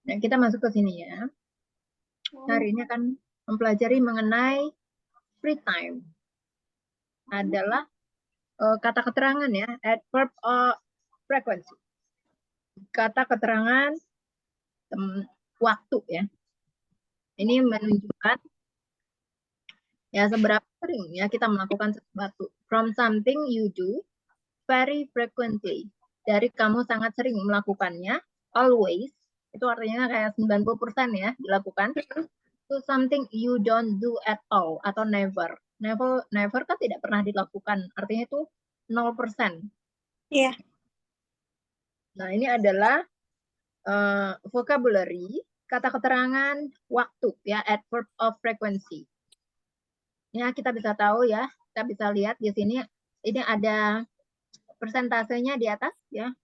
Nah, kita masuk ke sini ya. Hari ini akan mempelajari mengenai free time. Adalah kata keterangan ya, adverb of frequency. Kata keterangan waktu ya. Ini menunjukkan ya seberapa sering ya kita melakukan sesuatu. From something you do very frequently. Dari kamu sangat sering melakukannya, always, itu artinya kayak 90% ya dilakukan. To something you don't do at all atau never. Never kan tidak pernah dilakukan. Artinya itu 0%. Iya. Nah, ini adalah vocabulary, kata keterangan waktu ya, adverb of frequency. Ya, kita bisa tahu ya, kita bisa lihat di sini ini ada persentasenya di atas ya.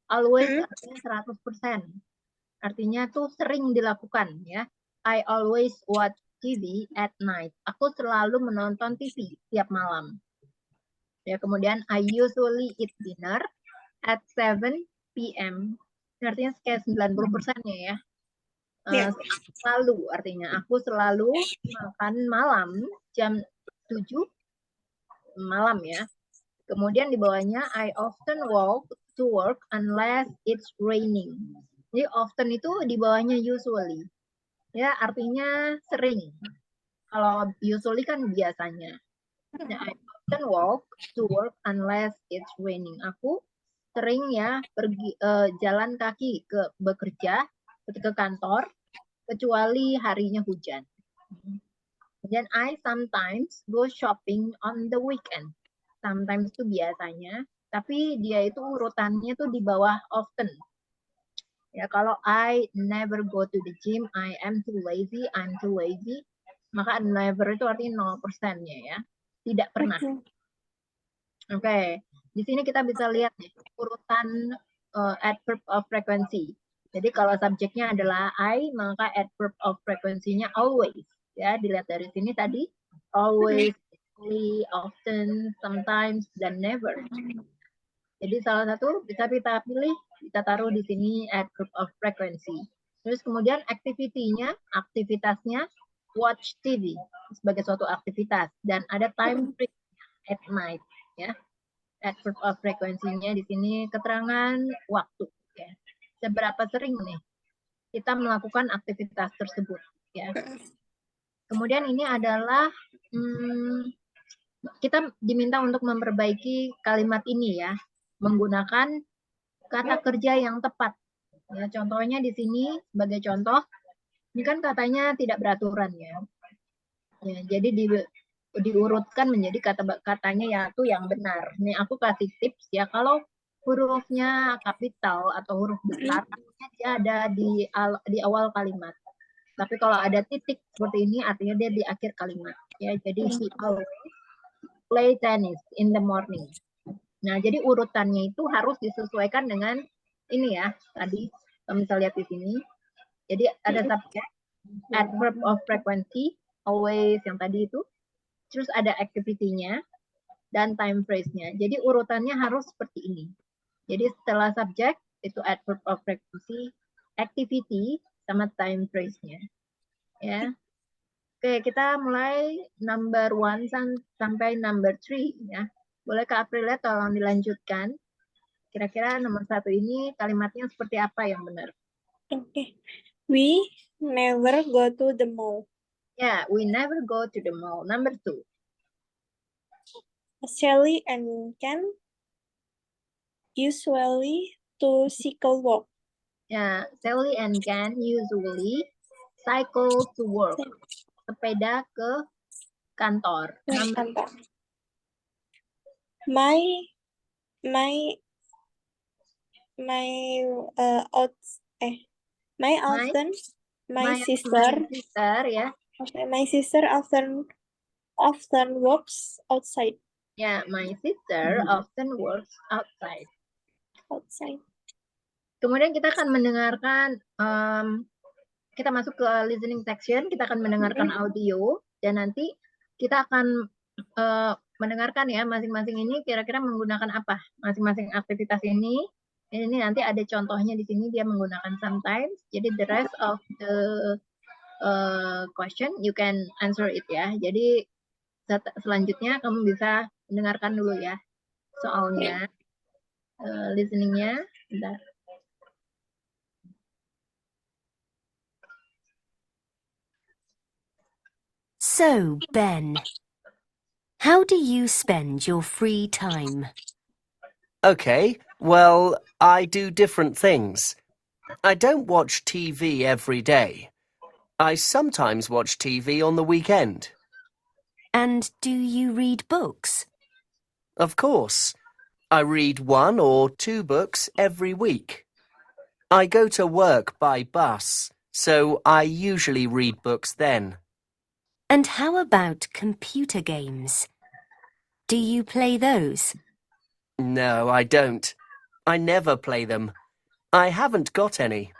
Always artinya 100%. Artinya tuh sering dilakukan ya. I always watch TV at night. Aku selalu menonton TV tiap malam. Ya, kemudian I usually eat dinner at 7 p.m. Artinya kayak 90%-nya ya. Selalu artinya aku selalu makan malam jam 7 malam ya. Kemudian di bawahnya I often walk to work unless it's raining. Jadi often itu di bawahnya usually. Ya, artinya sering. Kalau usually kan biasanya. Nah, I often walk to work unless it's raining. Aku sering ya pergi jalan kaki ke bekerja ke kantor kecuali harinya hujan. Dan I sometimes go shopping on the weekend. Sometimes itu biasanya, tapi dia itu urutannya tuh di bawah often. Ya, kalau I never go to the gym, I am too lazy, I'm too lazy, maka never itu artinya 0%-nya ya. Tidak pernah. Oke. Di sini kita bisa lihat nih, urutan adverb of frequency. Jadi kalau subjeknya adalah I, maka adverb of frequency-nya always. Ya, dilihat dari sini tadi, always, often, sometimes, dan never. Jadi salah satu bisa kita pilih, kita taruh di sini adverb of frequency. Terus kemudian activity-nya, aktivitasnya watch TV sebagai suatu aktivitas dan ada time frame at night ya. Adverb of frequency-nya di sini keterangan waktu ya. Seberapa sering nih kita melakukan aktivitas tersebut ya. Kemudian ini adalah kita diminta untuk memperbaiki kalimat ini ya, menggunakan kata kerja yang tepat. Ya, contohnya di sini sebagai contoh, ini kan katanya tidak beraturan ya. Ya, jadi diurutkan menjadi katanya yaitu yang benar. Nih aku kasih tips ya, kalau hurufnya kapital atau huruf besar, dia ada di awal kalimat. Tapi kalau ada titik seperti ini, artinya dia di akhir kalimat. Ya, jadi he always play tennis in the morning. Nah, jadi urutannya itu harus disesuaikan dengan ini ya, tadi bisa lihat di sini. Jadi ada subjek, adverb of frequency, always yang tadi itu. Terus ada activity-nya dan time phrase-nya. Jadi urutannya harus seperti ini. Jadi setelah subjek itu adverb of frequency, activity sama time phrase-nya. Ya. Oke, kita mulai number 1 sampai number 3 ya. Boleh Kak Aprilia tolong dilanjutkan. Kira-kira nomor 1 ini kalimatnya seperti apa yang benar? Okay. We never go to the mall. Yeah, we never go to the mall. Number 2. Sally and Ken usually to cycle walk. Yeah, Sally and Ken usually cycle to work. Sepeda ke kantor. Kantor. My sister ya. Okay, my sister often walks outside. Yeah, my sister often works outside. Kemudian kita akan mendengarkan, kita masuk ke listening section, kita akan mendengarkan audio, dan nanti kita akan mendengarkan ya, masing-masing ini kira-kira menggunakan apa, masing-masing aktivitas ini, Ini nanti ada contohnya di sini dia menggunakan sometimes. Jadi the rest of the question you can answer it ya. Jadi selanjutnya kamu bisa mendengarkan dulu ya soalnya, listeningnya. Bentar. So, Ben, how do you spend your free time? Okay, well, I do different things. I don't watch TV every day. I sometimes watch TV on the weekend. And do you read books? Of course, I read 1 or 2 books every week. I go to work by bus, so I usually read books then. And how about computer games? Do you play those? No, I don't. I never play them. I haven't got any.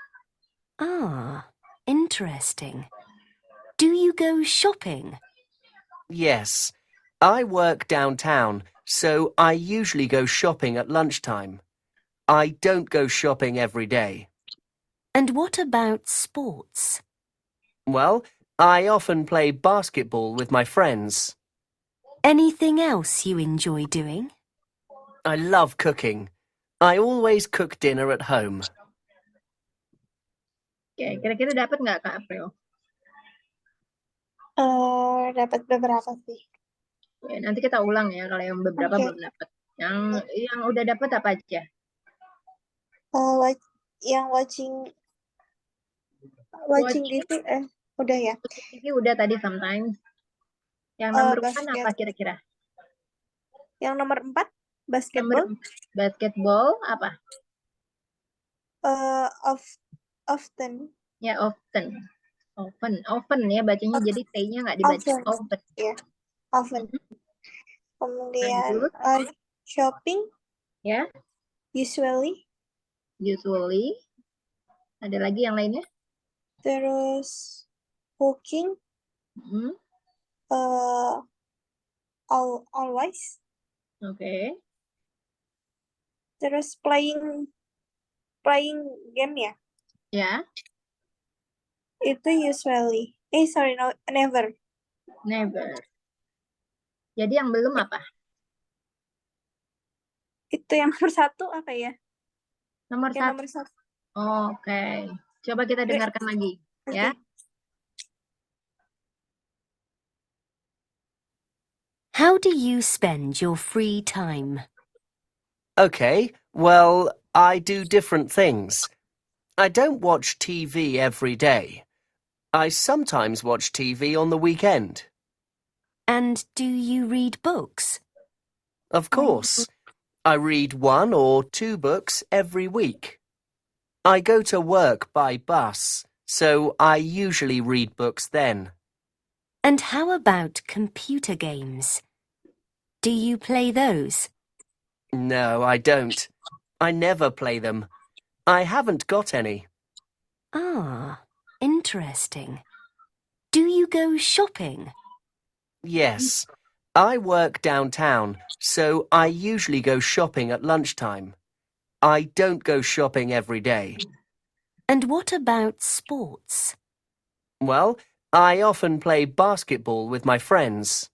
Ah, interesting. Do you go shopping? Yes, I work downtown, so I usually go shopping at lunchtime. I don't go shopping every day. And what about sports? Well, I often play basketball with my friends. Anything else you enjoy doing? I love cooking. I always cook dinner at home. Oke, kira-kira dapat nggak Kak April? Dapat beberapa sih. Oke, nanti kita ulang ya kalau yang beberapa Oke. belum dapat. Yang udah dapat apa aja? Yang watching TV, udah ya. Ini udah tadi sometimes. Yang nomor 4 Basket. apa kira-kira? Yang nomor 4, basketball. Basketball apa? Often. Ya, often. Often ya bacanya, jadi T-nya nggak dibaca. Often. Ya, often. Kemudian Lanjut. shopping. Ya. Usually. Ada lagi yang lainnya? Terus cooking. Always. Oke. Terus playing game ya. Ya. Itu usually. Never. Never. Jadi yang belum apa? Itu yang nomor 1 apa ya? Nomor 1. Oke. Coba kita dengarkan lagi. Ya. How do you spend your free time? Okay, well, I do different things. I don't watch TV every day. I sometimes watch TV on the weekend. And do you read books? Of course, I read 1 or 2 books every week. I go to work by bus, so I usually read books then. And how about computer games? Do you play those? No, I don't. I never play them. I haven't got any. Ah, interesting. Do you go shopping? Yes, I work downtown, so I usually go shopping at lunchtime. I don't go shopping every day. And what about sports? Well, I often play basketball with my friends.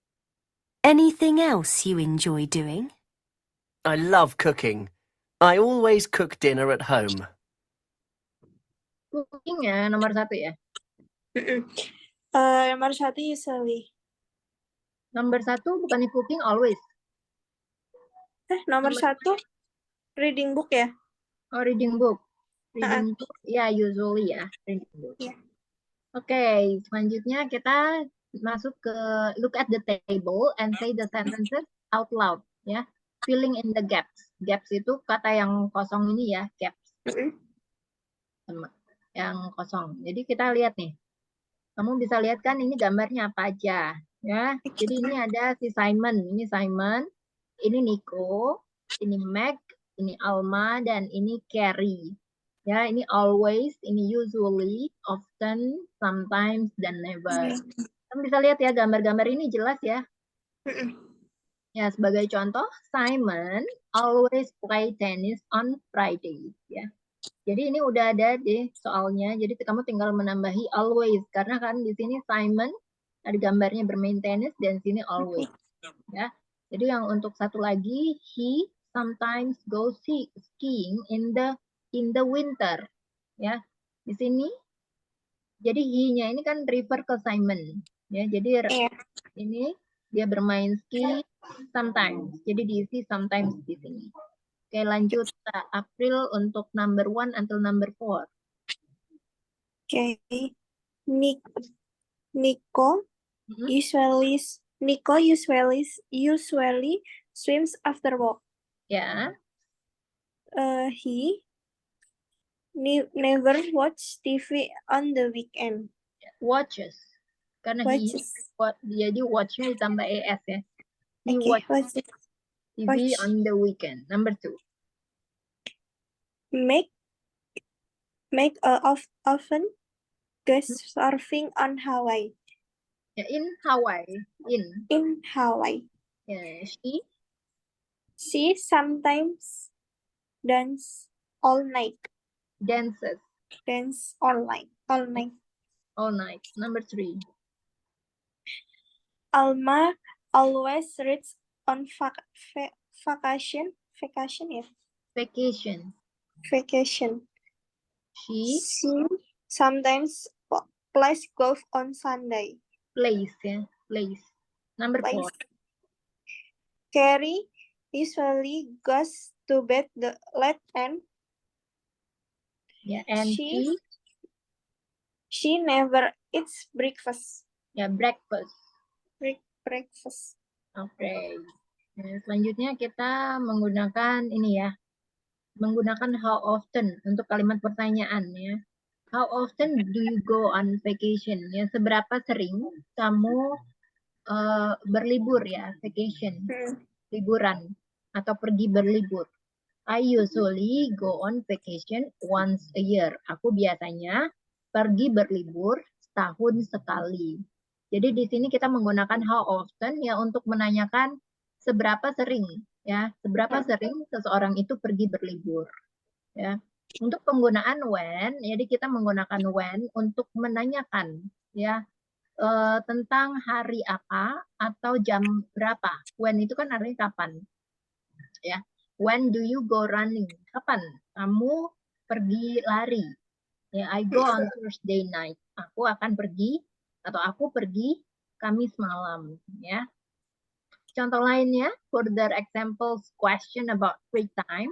Anything else you enjoy doing? I love cooking. I always cook dinner at home. Cooking ya, nomor 1 ya? Nomor 1 usually. Nomor 1 bukannya cooking always? Nomor 1 reading book ya? Oh, reading book. Reading book, ya usually ya. Reading book. Yeah. Oke, selanjutnya kita masuk ke look at the table and say the sentences out loud ya. Filling in the gaps. Gaps itu kata yang kosong ini ya, gaps. Yang kosong. Jadi kita lihat nih. Kamu bisa lihat kan ini gambarnya apa aja ya. Jadi ini ada si Simon, ini Simon, ini Nico, ini Meg, ini Alma, dan ini Carrie. Ya, ini always, ini usually, often, sometimes, dan never. Kamu bisa lihat ya gambar-gambar ini jelas ya. Ya, sebagai contoh, Simon always play tennis on Fridays ya. Jadi ini udah ada deh soalnya. Jadi kamu tinggal menambahi always karena kan di sini Simon ada gambarnya bermain tenis dan sini always ya. Jadi yang untuk satu lagi, he sometimes go skiing in the winter ya. Di sini jadi he-nya ini kan refer ke Simon ya. Jadi Iya. ini dia bermain ski sometimes. Jadi diisi sometimes di sini. Oke, lanjut April untuk number 1 until number 4. Okay. Nico Mhm. usually swims after work. Ya, He never watch TV on the weekend. watches. Karena he Watches. jadi watch-nya ditambah es ya. He Okay, watch watches. TV watch. on the weekend. Number 2. Make often guest surfing on Hawaii. Ya, in Hawaii. In Hawaii. Ya, She sometimes dance all night. dances Dance all night. all night. Number 3. Alma always reads on vacation. Yeah. Vacation. She sometimes plays golf on Sunday. Plays ya. Plays. Number 4. Carrie usually goes to bed late and Ya, and she never eats breakfast. ya breakfast. Breakfast. Oke. Nah, selanjutnya kita menggunakan ini ya. Menggunakan how often untuk kalimat pertanyaan ya. How often do you go on vacation? Ya, seberapa sering kamu berlibur ya, vacation, liburan atau pergi berlibur. I usually go on vacation once a year. Aku biasanya pergi berlibur setahun sekali. Jadi di sini kita menggunakan how often ya untuk menanyakan seberapa sering ya, seberapa sering seseorang itu pergi berlibur ya. Untuk penggunaan when, jadi kita menggunakan when untuk menanyakan ya tentang hari apa atau jam berapa. When itu kan artinya kapan ya. When do you go running? Kapan kamu pergi lari? Ya, I go on Thursday night. Aku akan pergi atau aku pergi Kamis malam ya. Contoh lainnya, further examples question about free time.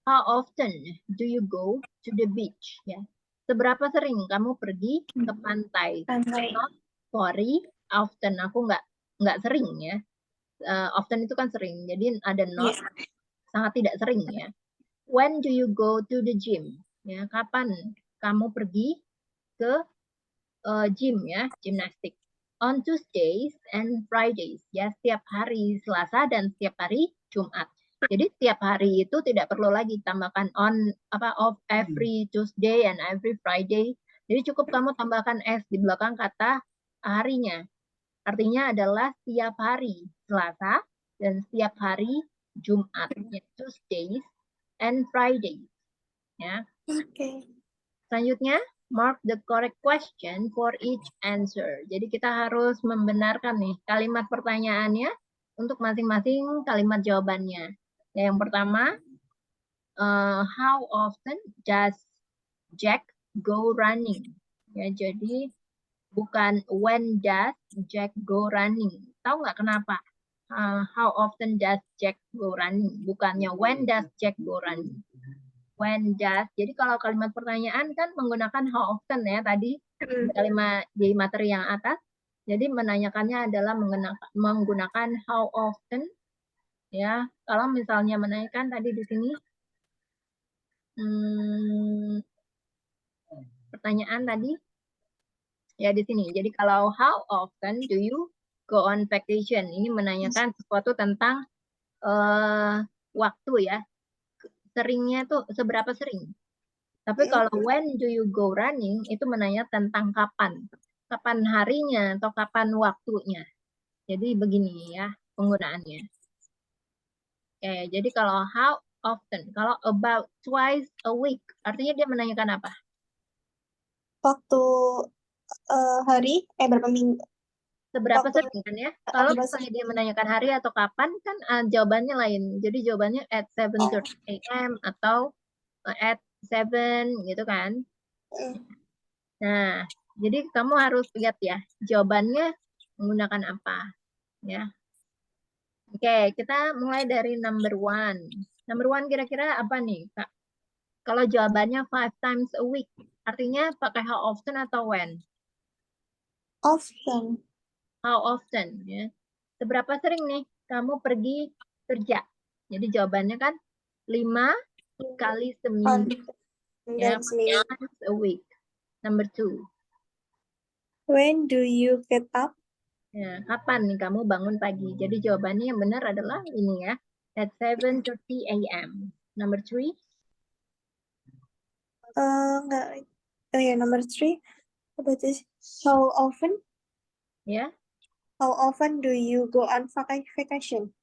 How often do you go to the beach? Ya. Seberapa sering kamu pergi ke pantai? Not sorry, often. Aku nggak sering ya. Often itu kan sering. Jadi ada not, sangat tidak sering ya. When do you go to the gym? Ya, kapan kamu pergi ke gym ya, gymnastik? On Tuesdays and Fridays ya, setiap hari Selasa dan setiap hari Jumat. Jadi setiap hari itu tidak perlu lagi tambahkan on of every Tuesday and every Friday. Jadi cukup kamu tambahkan s di belakang kata harinya. Artinya adalah setiap hari Selasa dan setiap hari Jumat, ya, Tuesdays and Fridays. Ya. Okay. Selanjutnya, mark the correct question for each answer. Jadi kita harus membenarkan nih kalimat pertanyaannya untuk masing-masing kalimat jawabannya. Ya, yang pertama, how often does Jack go running? Ya, jadi bukan when does Jack go running. Tahu nggak kenapa? How often does Jack go running? Bukannya when does Jack go running. When does. Jadi kalau kalimat pertanyaan kan menggunakan how often ya tadi kalimat di materi yang atas. Jadi menanyakannya adalah menggunakan how often ya. Kalau misalnya menanyakan tadi di sini pertanyaan tadi ya di sini. Jadi kalau how often do you go on vacation? Ini menanyakan sesuatu tentang waktu ya. Seringnya tuh seberapa sering. Tapi kalau when do you go running itu menanya tentang kapan. Kapan harinya atau kapan waktunya. Jadi begini ya penggunaannya. Oke, jadi kalau how often, kalau about twice a week, artinya dia menanyakan apa? Waktu hari, berapa minggu? Seberapa Waktu sering kan ya? Kalau berapa misalnya dia menanyakan hari atau kapan, kan jawabannya lain. Jadi jawabannya at 7:30 a.m. atau at 7 gitu kan. Nah, jadi kamu harus lihat ya, jawabannya menggunakan apa. Ya. Oke, kita mulai dari number one. Number one kira-kira apa nih, Kak? Kalau jawabannya 5 times a week, artinya pakai how often atau when? often. How often, ya. Seberapa sering nih kamu pergi kerja? Jadi jawabannya kan 5 kali seminggu. Ya, Dan seminggu. times a week. Number two. When do you get up? Ya, kapan nih kamu bangun pagi? Jadi jawabannya yang benar adalah ini ya. At 7:30 a.m. Number three. Enggak. Oh ya, number 3. About this. How often? Ya, How often do you go on vacation?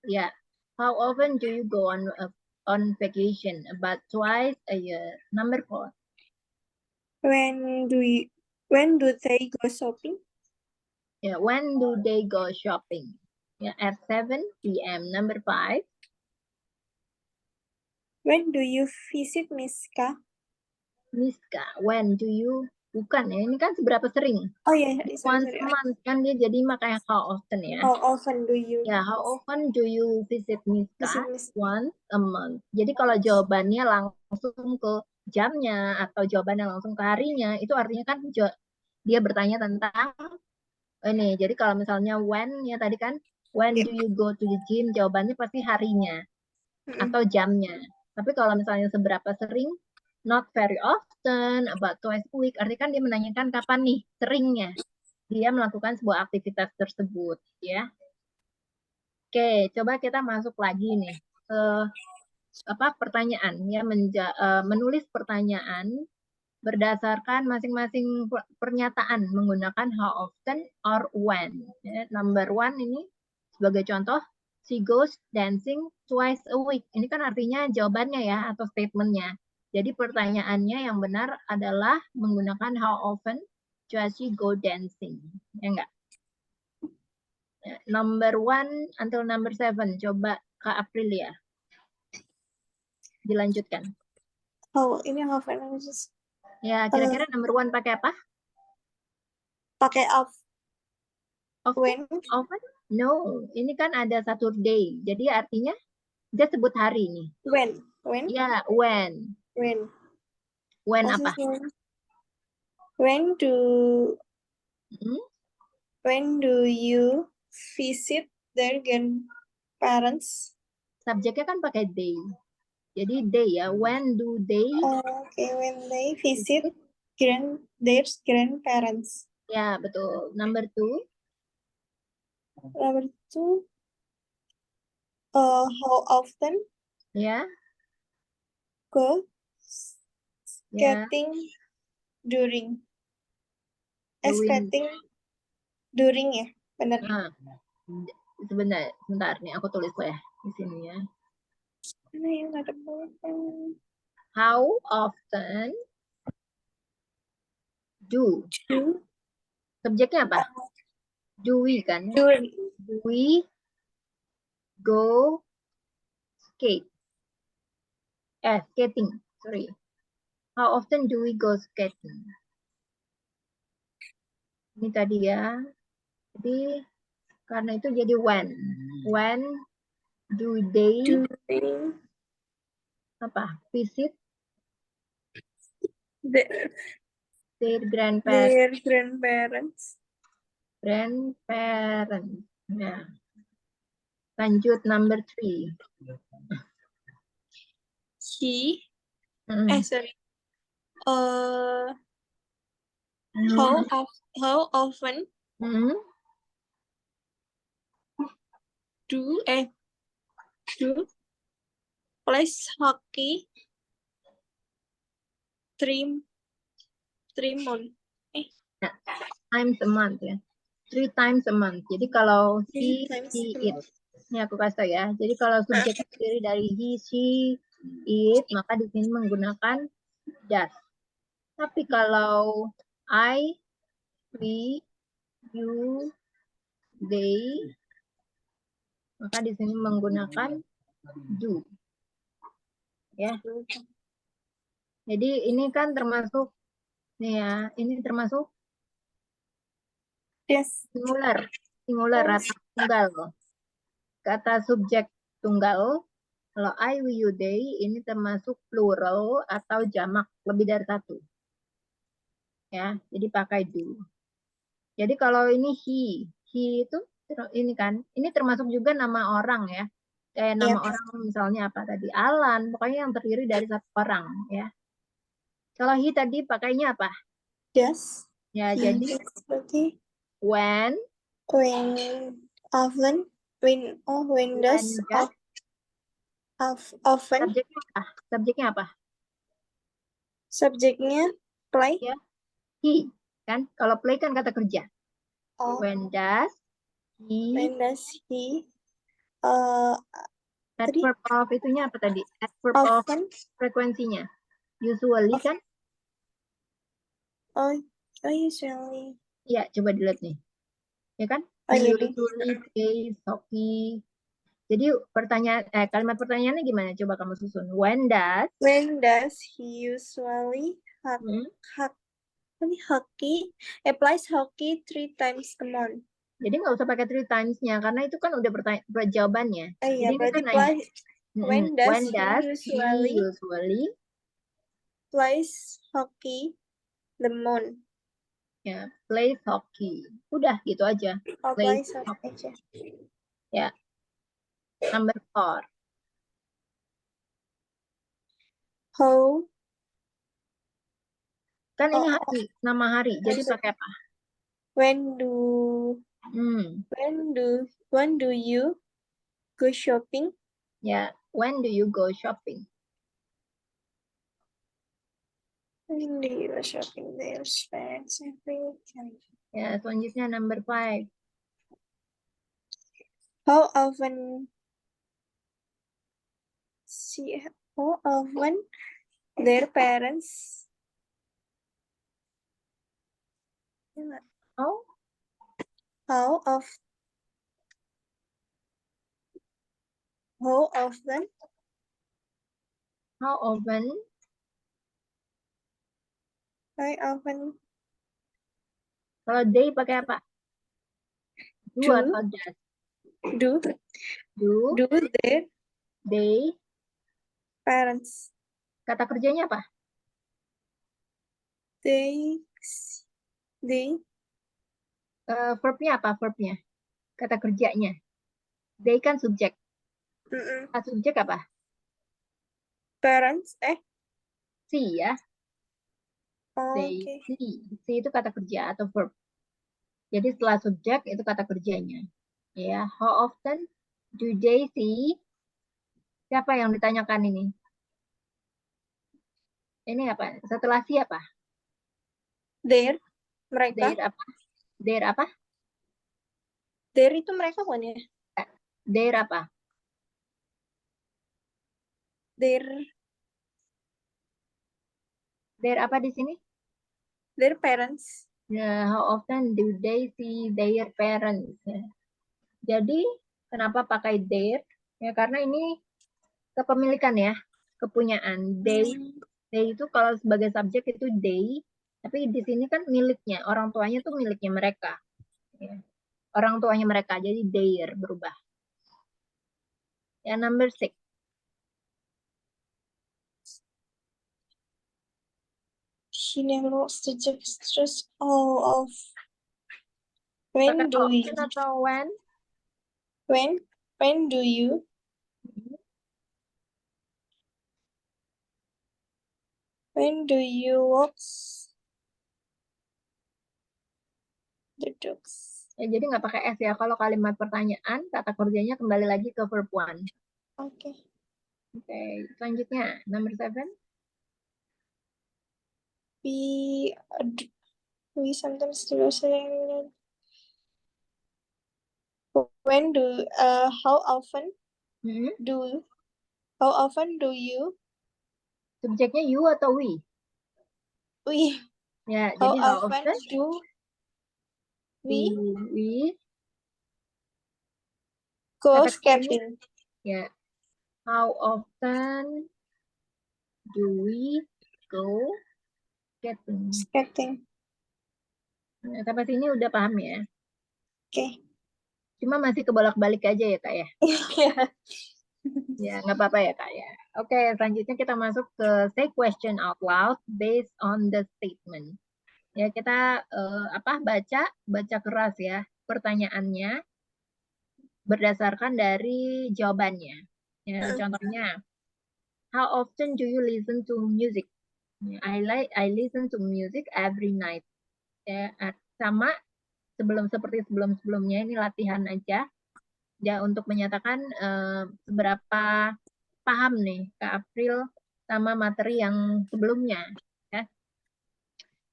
ya. How often do you go on vacation? About twice a year. Number four. When do they go shopping? Yeah, when do they go shopping? Yeah, at 7 p.m. Number five. When do you visit Miska? Miska, when do you? Bukan ya, ini kan seberapa sering? Oh ya, sorry. Once a month kan dia jadi makanya how often ya. How often do you Ya, how often do you visit Miska? visit Miska? Once a month. Jadi kalau jawabannya langsung ke jamnya atau jawabannya langsung ke harinya, itu artinya kan dia bertanya tentang ini. Jadi kalau misalnya when ya tadi kan, when do you go to the gym? Jawabannya pasti harinya atau jamnya. Tapi kalau misalnya seberapa sering, not very often, about twice a week, artinya kan dia menanyakan kapan nih seringnya dia melakukan sebuah aktivitas tersebut, ya. Oke, coba kita masuk lagi nih ke pertanyaan ya, menulis pertanyaan berdasarkan masing-masing pernyataan menggunakan how often or when. Ya, number one ini sebagai contoh, she goes dancing twice a week. Ini kan artinya jawabannya ya atau statementnya. Jadi pertanyaannya yang benar adalah menggunakan how often does she go dancing. Ya enggak? Number one until number seven. Coba Kak Aprilia. Dilanjutkan. Oh, ini how often? Ya, kira-kira number one pakai apa? Pakai of. When? Often? No, ini kan ada Saturday. Jadi artinya dia sebut hari nih. When? Ya, when. When apa? When do you visit their grandparents? Subjeknya kan pakai day. Jadi day ya. When do they? Okay, when they visit their grandparents. Ya, betul. Number two. Number two. How often? Ya. Go Ya. skating during. Skating during ya, benar. Sebentar nih aku tulis ya di sini ya. Mana yang ada How often do? Subjeknya apa? Do we kan? Do we go skating? Sorry. How often do we go skating? Ini tadi ya. Jadi karena itu jadi when. When do they visit their grandparents. Nah. Lanjut number 3. How often do plays hockey 3 months. Times a month ya. 3 times a month. Jadi kalau he it Ini aku kasih tau ya. Jadi kalau subjek terdiri dari he, she, it, maka di sini menggunakan does. Tapi kalau I, we, you, they, maka di sini menggunakan do. Ya. Jadi ini kan termasuk nih ya, ini termasuk Yes. singular atau tunggal. Kata subjek tunggal, kalau I, we, you, they ini termasuk plural atau jamak lebih dari satu. Ya, jadi pakai do. Jadi kalau ini he itu ini kan, ini termasuk juga nama orang ya. Kayak nama orang misalnya apa tadi? Alan, pokoknya yang terdiri dari satu orang ya. Kalau he tadi pakainya apa? Yes. Ya, He jadi is berarti when often, when does, does, often, subjeknya apa? Subjeknya apa? subjeknya play. Ya, he kan? Kalau play kan kata kerja. Oh, When does he, when does he adverb of itunya apa tadi? Adverb of often, frekuensinya. Usually kan? usually. Iya, coba dilihat nih. Ya kan? Oh, He ini. usually plays hockey. Jadi kalimat pertanyaannya gimana? Coba kamu susun. When does he usually hmm, hockey applies hockey 3 times a month? jadi nggak usah pakai 3 times-nya karena itu kan udah jawabannya. Iya, Jadi ini berarti kan nanya. when does he usually plays hockey the month? ya, plays hockey. Udah gitu aja. Plays hockey aja. Ya. Number 4. How Kan ini hari, nama hari. Jadi pakai apa? when do you go shopping? Ya, when do you go shopping? When do you go shopping? There's fans every weekend. Ya, selanjutnya number 5. How often their parents Oh, how often how often kalau they pakai apa? Do atau does? do their They parents kata kerjanya apa? they Verbnya apa? Verbnya kata kerjanya. They kan subjek. Kata subjek apa? parents See ya. They okay. see itu kata kerja atau verb. Jadi setelah subjek itu kata kerjanya. Ya, how often do they see? Siapa yang ditanyakan ini? Ini apa? Setelah siapa? Their mereka Their apa? their itu mereka bukan ya? Their apa? Their apa di sini? Their parents. Ya, how often do they see their parents? Ya. Jadi kenapa pakai their? Ya karena ini kepemilikan ya, kepunyaan. They itu kalau sebagai subjek itu they, tapi di sini kan miliknya, orang tuanya tuh miliknya mereka. Ya. Orang tuanya mereka, jadi their berubah. Ya, number 6. She never lost the just all of when do you atau when do you walk the dogs? Ya, jadi nggak pakai S ya. Kalau kalimat pertanyaan, kata kerjanya kembali lagi ke verb 1. Oke. Oke, selanjutnya number 7. We sometimes do saying When do how often Hmm, do you subjeknya you atau we? we Ya, how jadi how often often do we do we go kata kuncinya, skating? ya, how often do we go skating? Skating. Nah, sampai sini udah paham ya? Okay. Cuma masih kebolak-balik aja ya kak ya? Yeah. Ya, nggak apa-apa ya kak ya. Oke, selanjutnya kita masuk ke say question out loud based on the statement. Ya, kita baca keras ya pertanyaannya berdasarkan dari jawabannya. Ya, contohnya, how often do you listen to music? Ya, I listen to music every night. Ya, sama seperti sebelum-sebelumnya ini latihan aja. Ya, untuk menyatakan seberapa paham nih Kak April sama materi yang sebelumnya. Ya.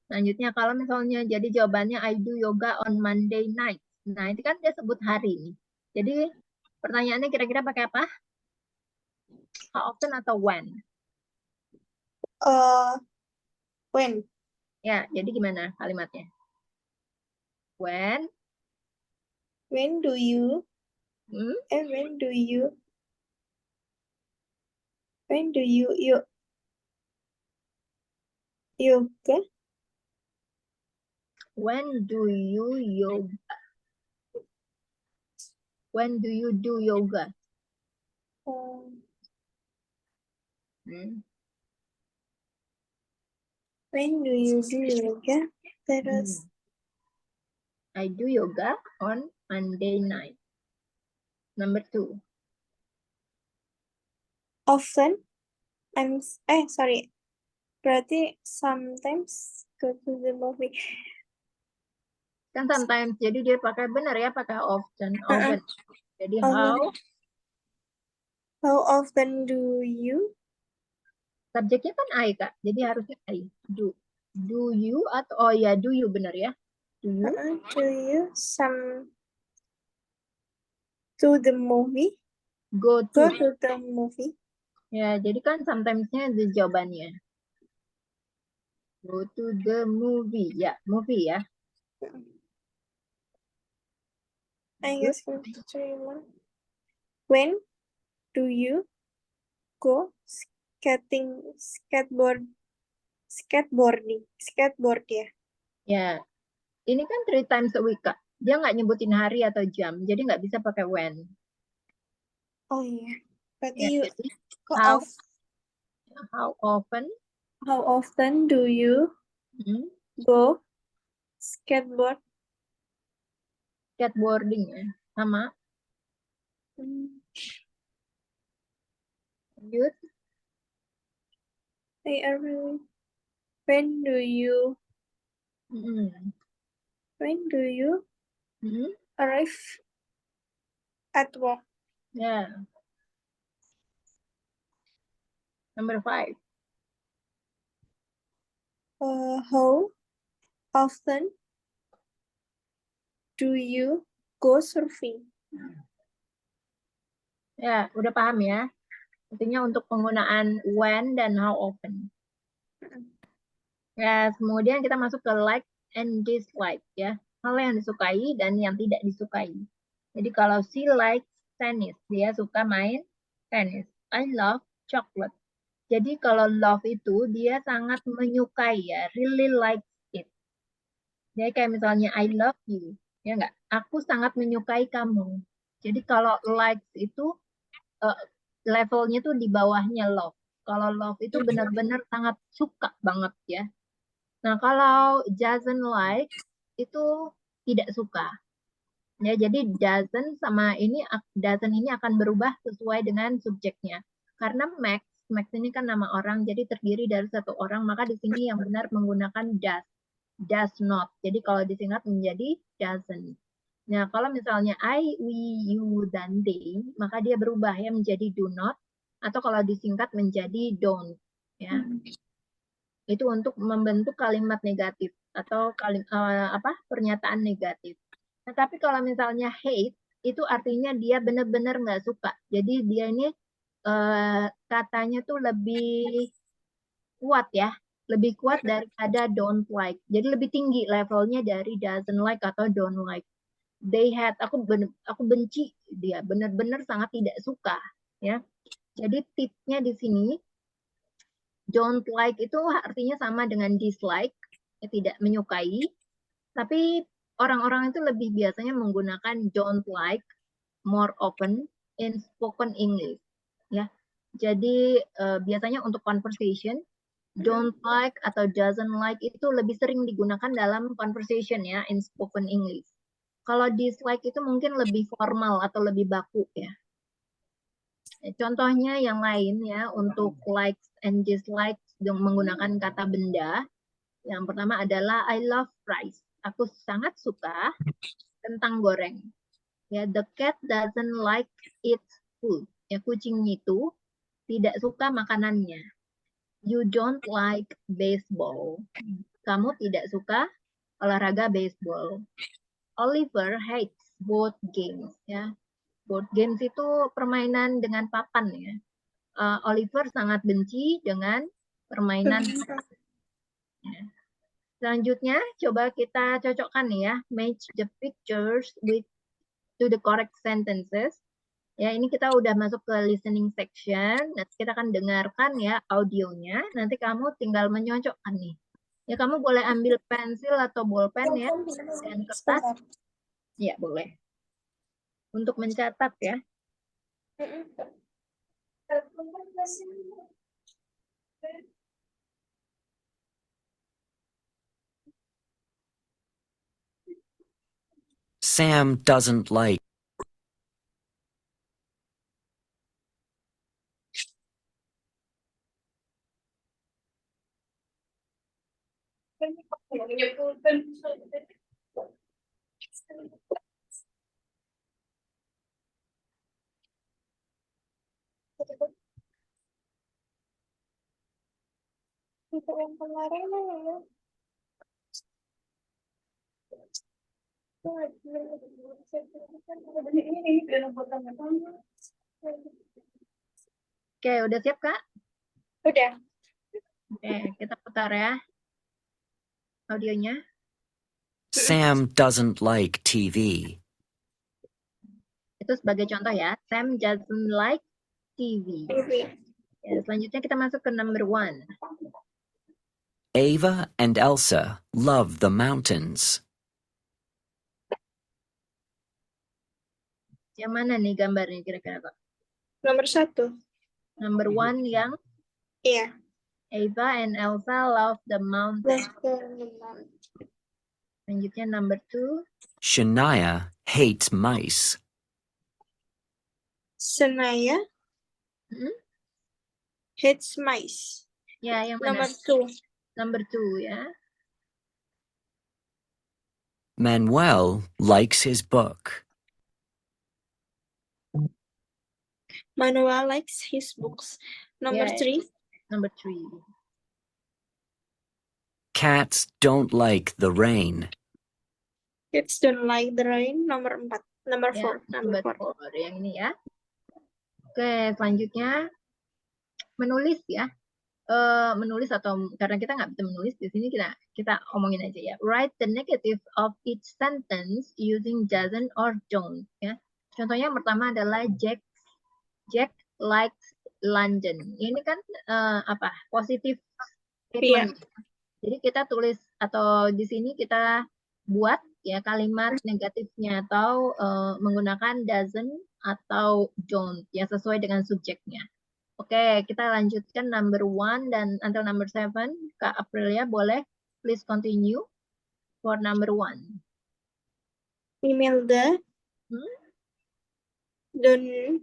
Selanjutnya kalau misalnya jadi jawabannya I do yoga on Monday night. Nah, itu kan dia sebut hari nih. Jadi pertanyaannya kira-kira pakai apa? How often atau when? When Ya, jadi gimana kalimatnya? When? do you Hmm? when do you yoga? When do you yoga? When do you do yoga? Hmm? When do you do yoga? Terus I do yoga on Monday night. Number 2. often sorry. Berarti sometimes go to the movie. Kan sometimes, jadi dia pakai benar ya, pakai often. Often. Jadi How often do you subjeknya kan I kak, jadi harusnya I. Do you atau oh ya do you benar ya? Do you to the movie? go Go to? to the movie. Ya, jadi kan sometimes-nya the jawabannya. Go to the movie. Ya, movie ya. I Good. guess when do you go skateboard ya? Ya, ini kan 3 times a week kak. Dia nggak nyebutin hari atau jam, jadi nggak bisa pakai when. Oh iya. Berarti Ya, you jadi how often do you hmm, go skateboard? skateboarding ya, sama. Good. When do you Hmm. Hmm. arrive at work? Ya. Number 5. How often do you go surfing? Ya, udah paham ya. Artinya untuk penggunaan when dan how often. Ya, kemudian kita masuk ke like and dislike ya. Hal yang disukai dan yang tidak disukai. Jadi kalau she likes tennis, dia suka main tenis. I love chocolate. Jadi kalau love itu dia sangat menyukai ya, really likes it. Jadi kayak misalnya I love you, ya enggak? Aku sangat menyukai kamu. Jadi kalau likes itu levelnya tuh di bawahnya love. Kalau love itu benar-benar sangat suka banget ya. Nah, kalau doesn't like itu tidak suka. Ya, jadi doesn't ini akan berubah sesuai dengan subjeknya. Karena Max ini kan nama orang, jadi terdiri dari satu orang, maka di sini yang benar menggunakan does not. Jadi kalau disingkat menjadi doesn't. Nah, kalau misalnya I, we, you, dan they, maka dia berubah ya menjadi do not, atau kalau disingkat menjadi don't. Ya. Itu untuk membentuk kalimat negatif atau pernyataan negatif. Nah, tapi kalau misalnya hate itu artinya dia benar-benar nggak suka. Jadi dia ini katanya tuh lebih kuat ya, lebih kuat daripada don't like. Jadi lebih tinggi levelnya dari doesn't like atau don't like. They had, aku benci dia, benar-benar sangat tidak suka ya. Jadi tipsnya di sini, don't like itu artinya sama dengan dislike, ya, tidak menyukai. Tapi orang-orang itu lebih biasanya menggunakan don't like more often in spoken English ya. Jadi biasanya untuk conversation don't like atau doesn't like itu lebih sering digunakan dalam conversation ya in spoken English. Kalau dislike itu mungkin lebih formal atau lebih baku ya. Contohnya yang lain ya untuk likes and dislikes yang menggunakan kata benda. Yang pertama adalah I love fries. Aku sangat suka kentang goreng. Ya, the cat doesn't like its food. Ya, kucing itu tidak suka makanannya. You don't like baseball. Kamu tidak suka olahraga baseball. Oliver hates board games. Ya, board games itu permainan dengan papan ya. Oliver sangat benci dengan permainan papan. Ya. Selanjutnya, coba kita cocokkan ya, match the pictures with to the correct sentences. Ya, ini kita udah masuk ke listening section. Nanti kita akan dengarkan ya audionya. Nanti kamu tinggal menyocokkan nih. Ya, kamu boleh ambil pensil atau bolpen ya dan kertas. Ya, boleh. Untuk mencatat ya. Sam doesn't like. Untuk yang kemarin mana ya? Oke, udah siap Kak? Udah. Oke, kita putar ya audionya. Sam doesn't like TV. Itu sebagai contoh ya. Sam doesn't like TV. Ya, selanjutnya kita masuk ke number 1. Ava and Elsa love the mountains. Yang mana nih gambarnya kira-kira Kak? Nomor 1. Number 1 yang Iya. Ava and Elsa love the mountain. Selanjutnya number 2. Shania hates mice. Senaya hates mice. Ya, yang mana? Nomor 2. Number 2 ya. Manuel likes his book. Manuel likes his books. Number Yeah. 3. Number 3. Cats don't like the rain. Kids don't like the rain. Nomor 4. Number 4. Ya, Number number 4. 4 yang ini ya. Oke, selanjutnya menulis ya. Menulis atau karena kita nggak bisa menulis di sini kita omongin aja ya. Write the negative of each sentence using doesn't or don't ya. Contohnya yang pertama adalah Jack likes London. Ini kan positif statement. Jadi kita tulis atau di sini kita buat ya kalimat negatifnya atau menggunakan doesn't atau don't ya sesuai dengan subjeknya. Oke, kita lanjutkan number 1 dan until number 7. Kak Aprilia boleh please continue for number 1. Imelda don't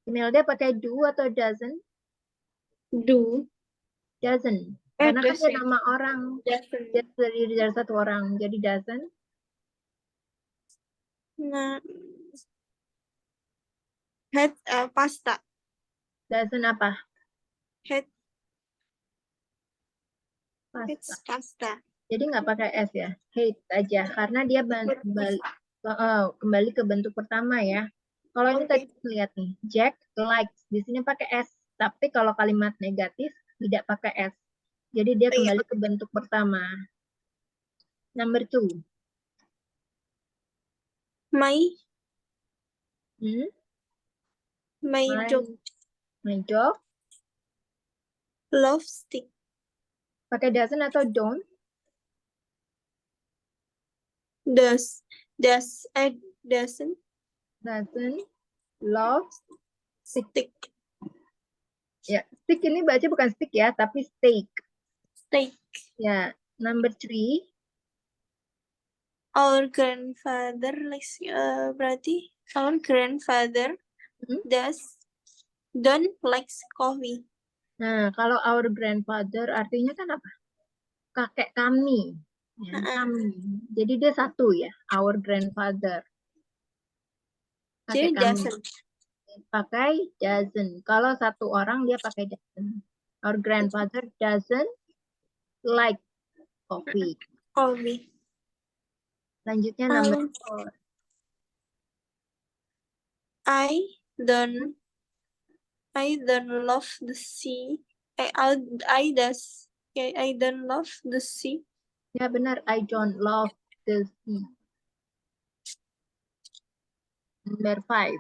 Imelda pakai do atau doesn't? do. Doesn't. Karena kan dia Doesn't. nama orang. Doesn't. Dia terdiri dari satu orang. Jadi doesn't. Nah, had pasta. Doesn't apa? Had Pasta. it's pasta. Jadi nggak pakai S ya. Hate aja. Karena dia kembali ke bentuk pertama ya. Kalau ini tadi lihat nih, Jack likes. Di sini pakai S. Tapi kalau kalimat negatif tidak pakai S. Jadi dia kembali ke bentuk pertama. Number 2. My Hmm? my dog My dog. loves stick. Pakai doesn't atau don't? Doesn't Doesn't love stick. ya. Stick ini baca bukan stick ya, tapi steak. Steak. Ya. Number 3. Our grandfather likes berarti our grandfather don't likes coffee. Nah, kalau our grandfather artinya kan apa? Kakek kami. Ya, kami. Jadi dia satu ya, our grandfather. Jadi Kakek kami. doesn't. Pakai doesn't. Kalau satu orang dia pakai doesn't. Our grandfather doesn't like coffee. Coffee. Selanjutnya number 4. I don't love the sea. I don't love the sea. Ya benar, I don't love the sea. Number 5.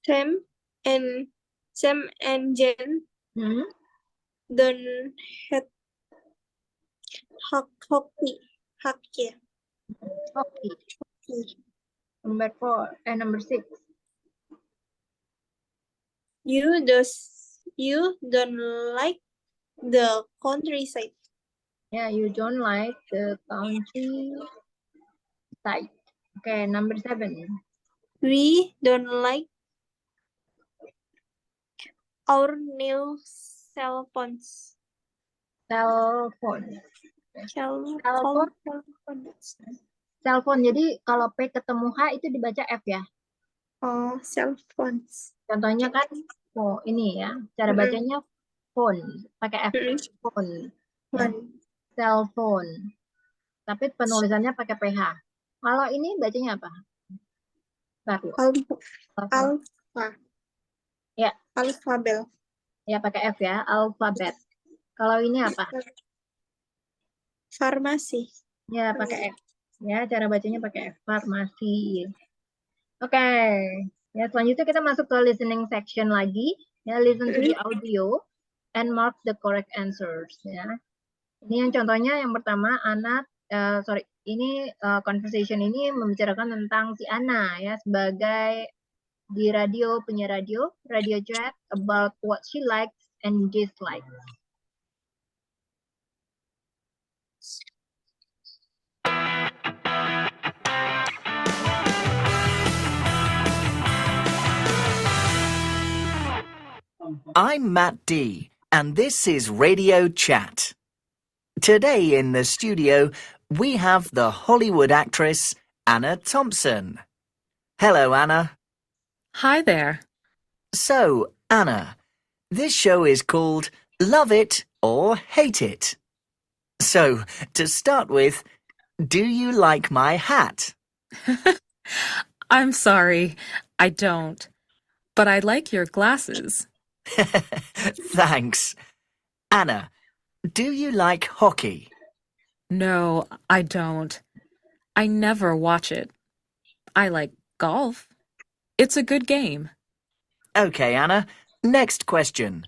Sam and Jen don't hate hockey. Hockey. Number 6. You don't like the countryside. Yeah, you don't like the countryside. Okay, number 7. We don't like our new cell phones. Cell phone. Cell phone. Jadi kalau P ketemu H itu dibaca F ya. Oh, cell phones. Contohnya kan, oh ini ya, cara bacanya phone, pakai F. Phone. Ya. Cell phone. Tapi penulisannya pakai PH. Kalau ini bacanya apa? Alpha. Ya. Alfabel. Ya pakai F ya, alfabet. Kalau ini apa? Farmasi. Ya pakai F. Ya cara bacanya pakai F. Farmasi. Oke. Ya selanjutnya kita masuk ke listening section lagi. Ya listen to the audio and mark the correct answers. Ya. Ini yang contohnya yang pertama ini conversation ini membicarakan tentang si Ana ya sebagai di radio, punya radio chat about what she likes and dislikes. I'm Matt D, and this is Radio Chat. Today in the studio, we have the Hollywood actress Anna Thompson. Hello, Anna. Hi there. So, Anna, this show is called Love It or Hate It. So, to start with, do you like my hat? I'm sorry, I don't. But I like your glasses. Thanks. Anna, do you like hockey? No, I don't. I never watch it. I like golf. It's a good game. Okay, Anna. Next question.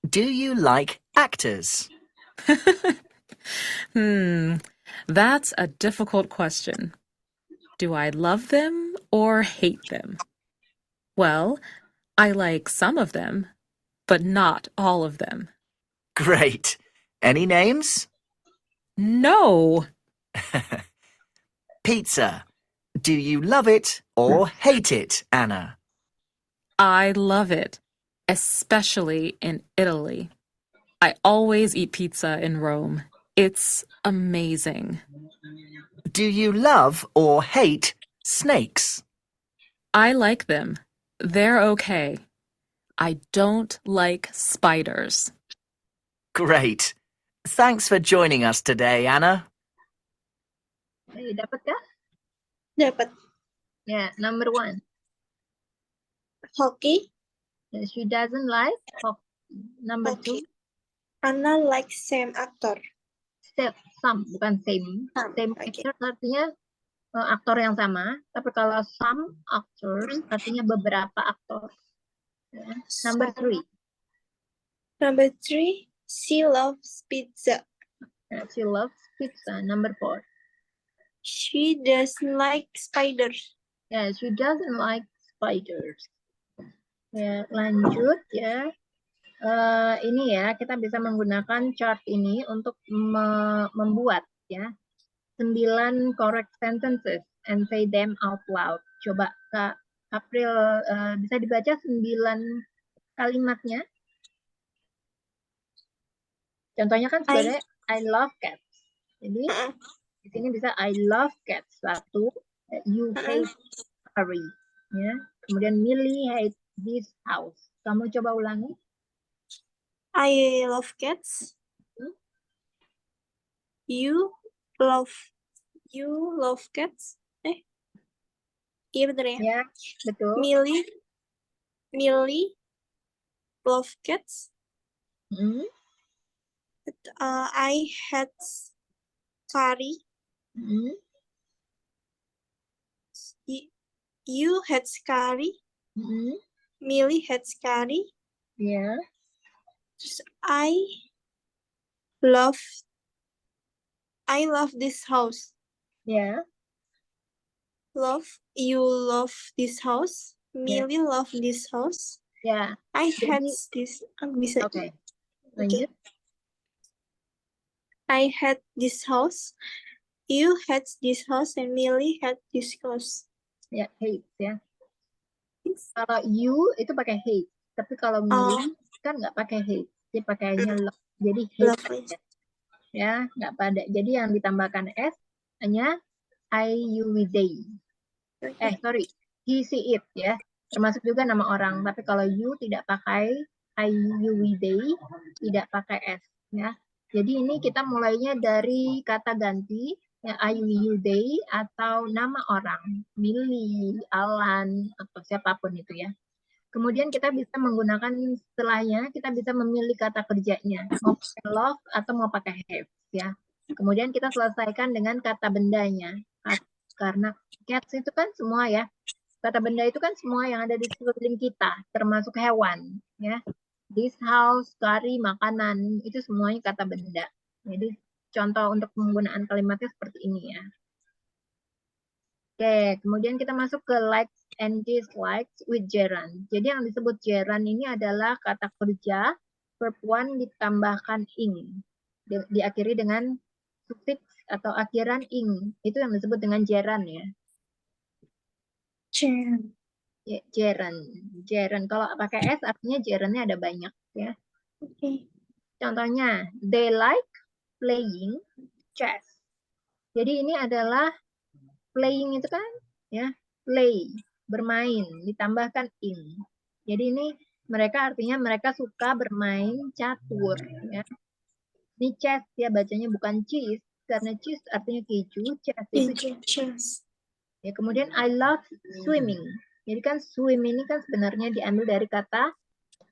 Do you like actors? That's a difficult question. Do I love them or hate them? Well, I like some of them, but not all of them. Great. Any names? No! Pizza. Do you love it or hate it, Anna? I love it, especially in Italy. I always eat pizza in Rome. It's amazing. Do you love or hate snakes? I like them. They're okay. I don't like spiders. Great. Thanks for joining us today, Anna. Dapat kah? Dapat. Yeah, number 1. Hockey. She doesn't like hockey. Number 2. Okay. Anna likes same actor. Some, bukan same. Some, Same okay. actor artinya aktor yang sama. Tapi kalau some actors artinya beberapa aktor. Ya. Number 3. Number 3, she loves pizza. She loves pizza. Number 4. She doesn't like spiders. Yeah, she doesn't like spiders. Ya, lanjut ya. Ini ya, kita bisa menggunakan chart ini untuk membuat ya 9 correct sentences and say them out loud. Coba Kak April bisa dibaca 9 kalimatnya. Contohnya kan sebenarnya I love cats. Jadi di sini bisa I love cats. 1, you hate Harry. Ya. Kemudian Millie hates this house. Kamu coba ulangi. I love cats. You love cats. Iya bener ya. Ya, betul. Millie love cats. Hmm. I had curry. Hmm. You had curry. Hmm. Millie had curry. Ya. I love this house. Ya. You love this house. Millie love this house. Ya. I Jadi- had this. Bisa. Oke. Lanjut. I had this house. You had this house, and Millie had this house. Ya, hate ya. Kalau you itu pakai hate, tapi kalau Millie kan nggak pakai hate, dia pakainya love. Jadi hate Lovely. ya, nggak pada. Jadi yang ditambahkan s hanya I, you, we, they. Sorry, he, she, it ya. Termasuk juga nama orang. Tapi kalau you tidak pakai I, you, we, they, tidak pakai s ya. Jadi ini kita mulainya dari kata ganti ya, I, you, they atau nama orang, Millie, Alan atau siapapun itu ya. Kemudian kita bisa menggunakan setelahnya, kita bisa memilih kata kerjanya, mau pakai love atau mau pakai have ya. Kemudian kita selesaikan dengan kata bendanya. Karena cats itu kan semua ya. Kata benda itu kan semua yang ada di sekeliling kita, termasuk hewan ya. This house, curry, makanan, itu semuanya kata benda. Jadi contoh untuk penggunaan kalimatnya seperti ini ya. Oke, kemudian kita masuk ke likes and dislikes with gerund. Jadi yang disebut gerund ini adalah kata kerja verb 1 ditambahkan ing. Diakhiri dengan suffix atau akhiran ing. Itu yang disebut dengan gerund ya. Ya, gerund. Kalau pakai s artinya gerundnya ada banyak ya. Contohnya, they like playing chess. Jadi ini adalah playing itu kan ya, play, bermain, ditambahkan ing. Jadi ini mereka artinya mereka suka bermain catur ya. Ini chess ya, bacanya bukan cheese karena cheese artinya keju, chess itu Chess. ya. Kemudian I love swimming. Jadi kan swim ini kan sebenarnya diambil dari kata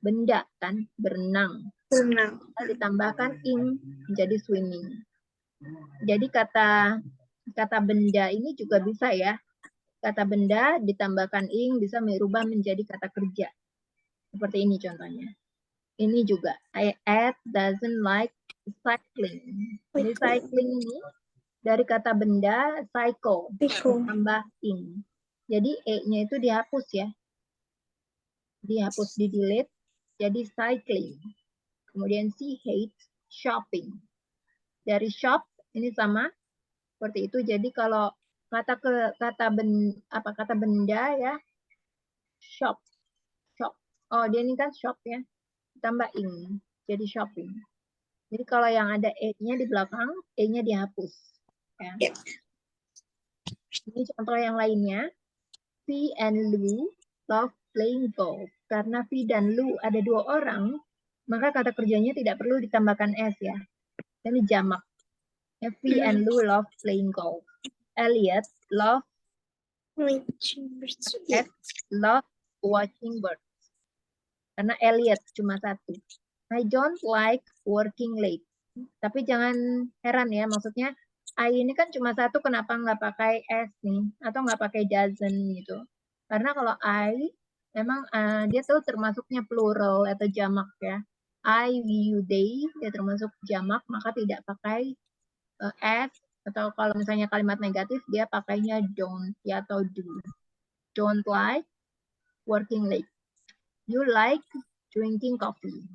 benda kan, berenang. Berenang. Ditambahkan ing menjadi swimming. Jadi kata benda ini juga bisa ya. Kata benda ditambahkan ing bisa merubah menjadi kata kerja. Seperti ini contohnya. Ini juga. Ed doesn't like cycling. Jadi cycling ini dari kata benda cycle tambah ing. Jadi e-nya itu dihapus ya. Dihapus, di-delete. Jadi cycling. Kemudian she hates shopping. Dari shop ini sama seperti itu. Jadi kalau kata benda ya, shop. Oh, dia ini kan shop ya. Tambah ing. Jadi shopping. Jadi kalau yang ada e-nya di belakang, e-nya dihapus. Ya. Ini contoh yang lainnya. Vi and Lu love playing golf. Karena Vi dan Lu ada 2 orang, maka kata kerjanya tidak perlu ditambahkan s ya. Ini jamak. Vi and Lu love playing golf. Elliot love Watching birds. S love watching birds. Karena Elliot cuma satu. I don't like working late. Tapi jangan heran ya, maksudnya I ini kan cuma satu, kenapa nggak pakai S nih? Atau nggak pakai doesn't gitu. Karena kalau I, memang dia tuh termasuknya plural atau jamak ya. I, we, you, they, dia termasuk jamak, maka tidak pakai S. Atau kalau misalnya kalimat negatif, dia pakainya don't ya, atau do. Don't like working late. You like drinking coffee.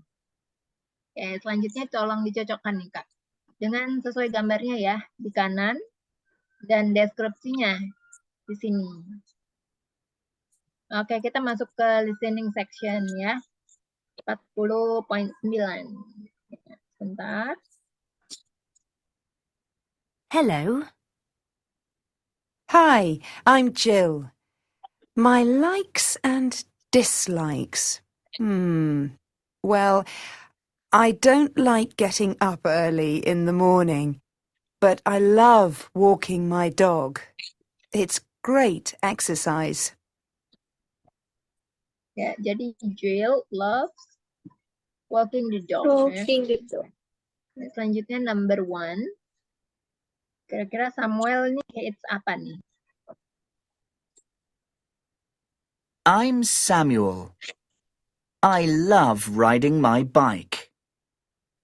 Oke, selanjutnya tolong dicocokkan nih Kak. Dengan sesuai gambarnya ya, di kanan. Dan deskripsinya di sini. Oke, kita masuk ke listening section ya. 40.9. Sebentar. Hello. Hi, I'm Jill. My likes and dislikes. Well, I don't like getting up early in the morning, but I love walking my dog. It's great exercise. Ya, jadi Jill loves walking the dog. Ya. Walking the dog. Selanjutnya number 1. Kira-kira Samuel nih hates apa nih? I'm Samuel. I love riding my bike.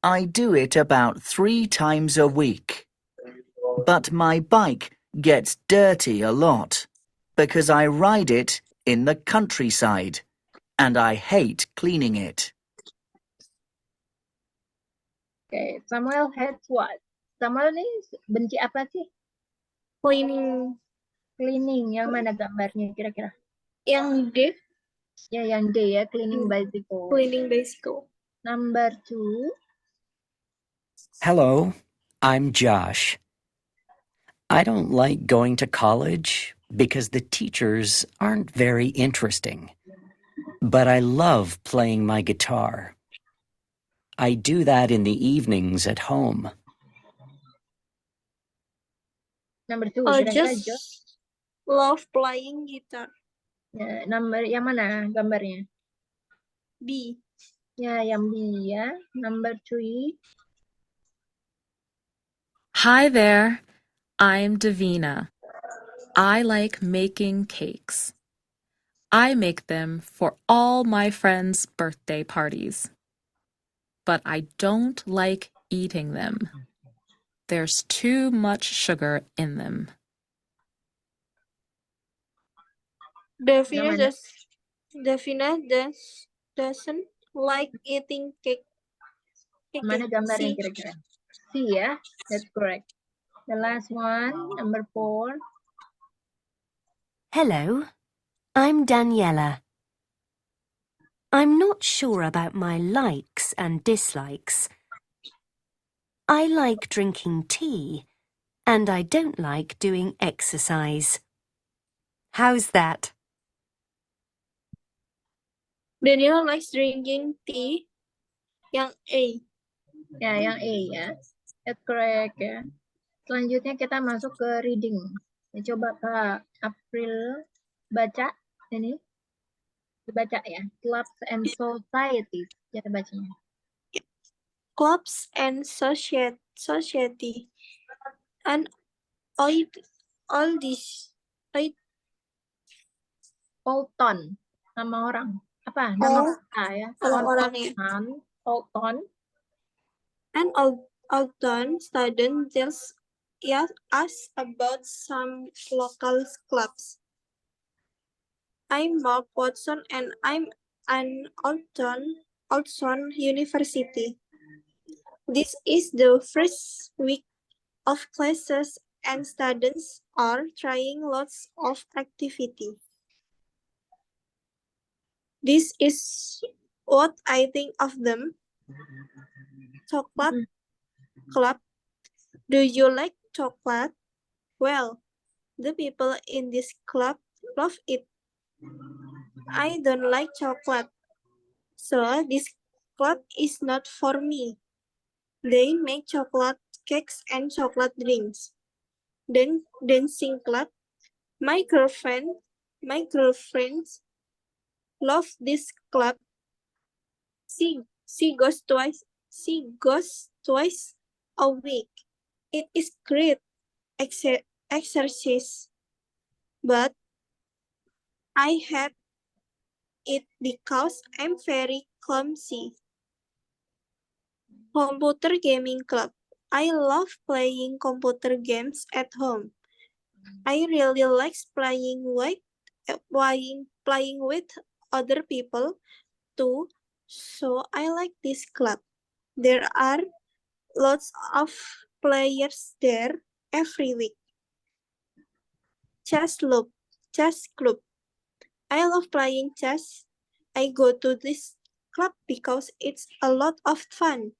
I do it about 3 times a week. But my bike gets dirty a lot because I ride it in the countryside and I hate cleaning it. Oke, Samuel hates what? Samuel nih benci apa sih? Cleaning. Cleaning, yang mana gambarnya kira-kira? Yang D. Ya, yang D ya, cleaning bicycle. Cleaning bicycle. Number 2. Hello, I'm Josh. I don't like going to college because the teachers aren't very interesting. But I love playing my guitar. I do that in the evenings at home. Number 2, I kira-kira Jo? just love playing guitar. Ya, number yang mana gambarnya? B. Ya, yang B ya. Number 3. Hi there, I'm Davina. I like making cakes. I make them for all my friends' birthday parties. But I don't like eating them. There's too much sugar in them. Davina Namanya? doesn't like eating cake. Mana gambarnya C. kira-kira? C ya, that's correct. The last one, number 4. Hello. I'm Daniela. I'm not sure about my likes and dislikes. I like drinking tea, and I don't like doing exercise. How's that? Daniela likes drinking tea. Yang A. Ya, yang A ya. That's correct ya. Selanjutnya kita masuk ke reading. Ya, coba Kak April baca ini. Dibaca ya. Clubs and societies. Kita bacanya. Clubs and society. And all these. Alton. Nama orang. Apa? Nama kota ya. Orang-orang ya. Alton. And Alton student tells us about some local clubs. I'm Mark Watson and I'm an Alton University. This is the first week of classes and students are trying lots of activity. This is what I think of them. Chocolate club. Do you like chocolate? Well, the people in this club love it. I don't like chocolate, so this club is not for me. They make chocolate cakes and chocolate drinks. Then dancing club. My girlfriends love this club. She goes twice a week. It is great exercise, but I hate it because I'm very clumsy. Computer gaming club. I love playing computer games at home. I really like playing with other people too, so I like this club. There are lots of players there every week. Chess club. I love playing chess. I go to this club because it's a lot of fun.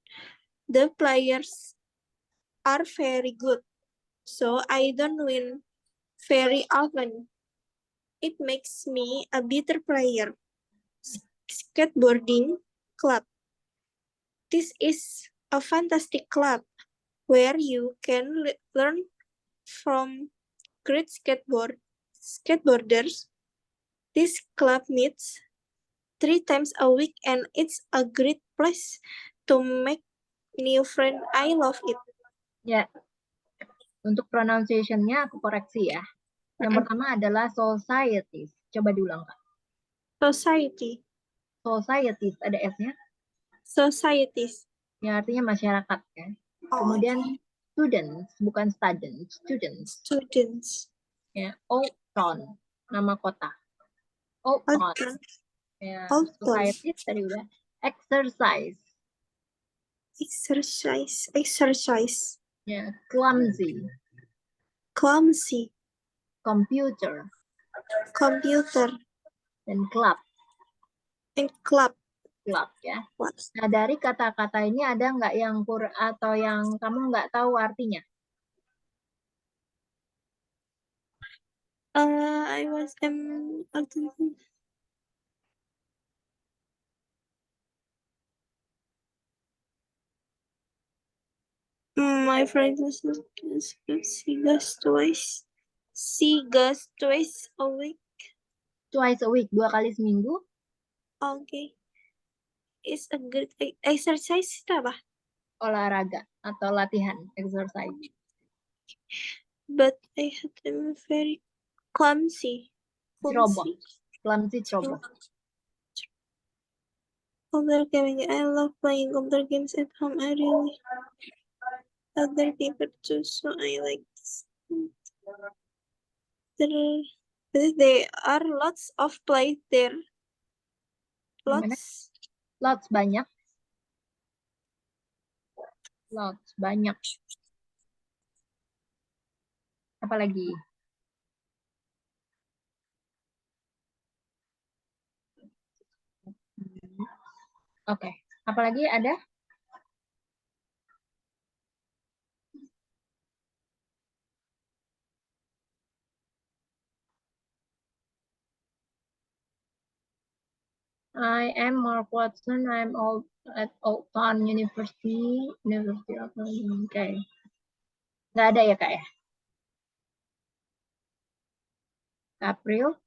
The players are very good, so I don't win very often. It makes me a better player. Skateboarding club. This is a fantastic club where you can learn from great skateboarders. This club meets 3 times a week and it's a great place to make new friends. I love it. Ya, untuk pronunciation-nya aku koreksi ya. Yang pertama adalah societies. Coba diulang, Kak. Society. Societies, ada S-nya. Societies. Ya, artinya masyarakat ya. Kemudian students, bukan students, students. Students. Ya, Old Town, nama kota. Old Town. Old Ya, Old Town. societies tadi udah. Exercise. Exercise. Ya, clumsy. Clumsy. Computer. Dan club. And club. Club ya. Nah, dari kata-kata ini ada nggak yang atau yang kamu nggak tahu artinya? I was my friend was she goes twice. She goes twice a week. Twice a week, 2 kali seminggu. Okay. It's a good exercise itu apa? Olahraga atau latihan, exercise. But I had them very clumsy. Ceroboh. Clumsy, ceroboh. Computer gaming. I love playing computer games at home. I really other people too, so I like this. There are lots of play there. Lots. Lots banyak. Lots banyak. Apalagi? Oke. Apalagi ada? I am Mark Watson. I'm at Old Town University. Oke. Nggak ada ya, Kak ya? April.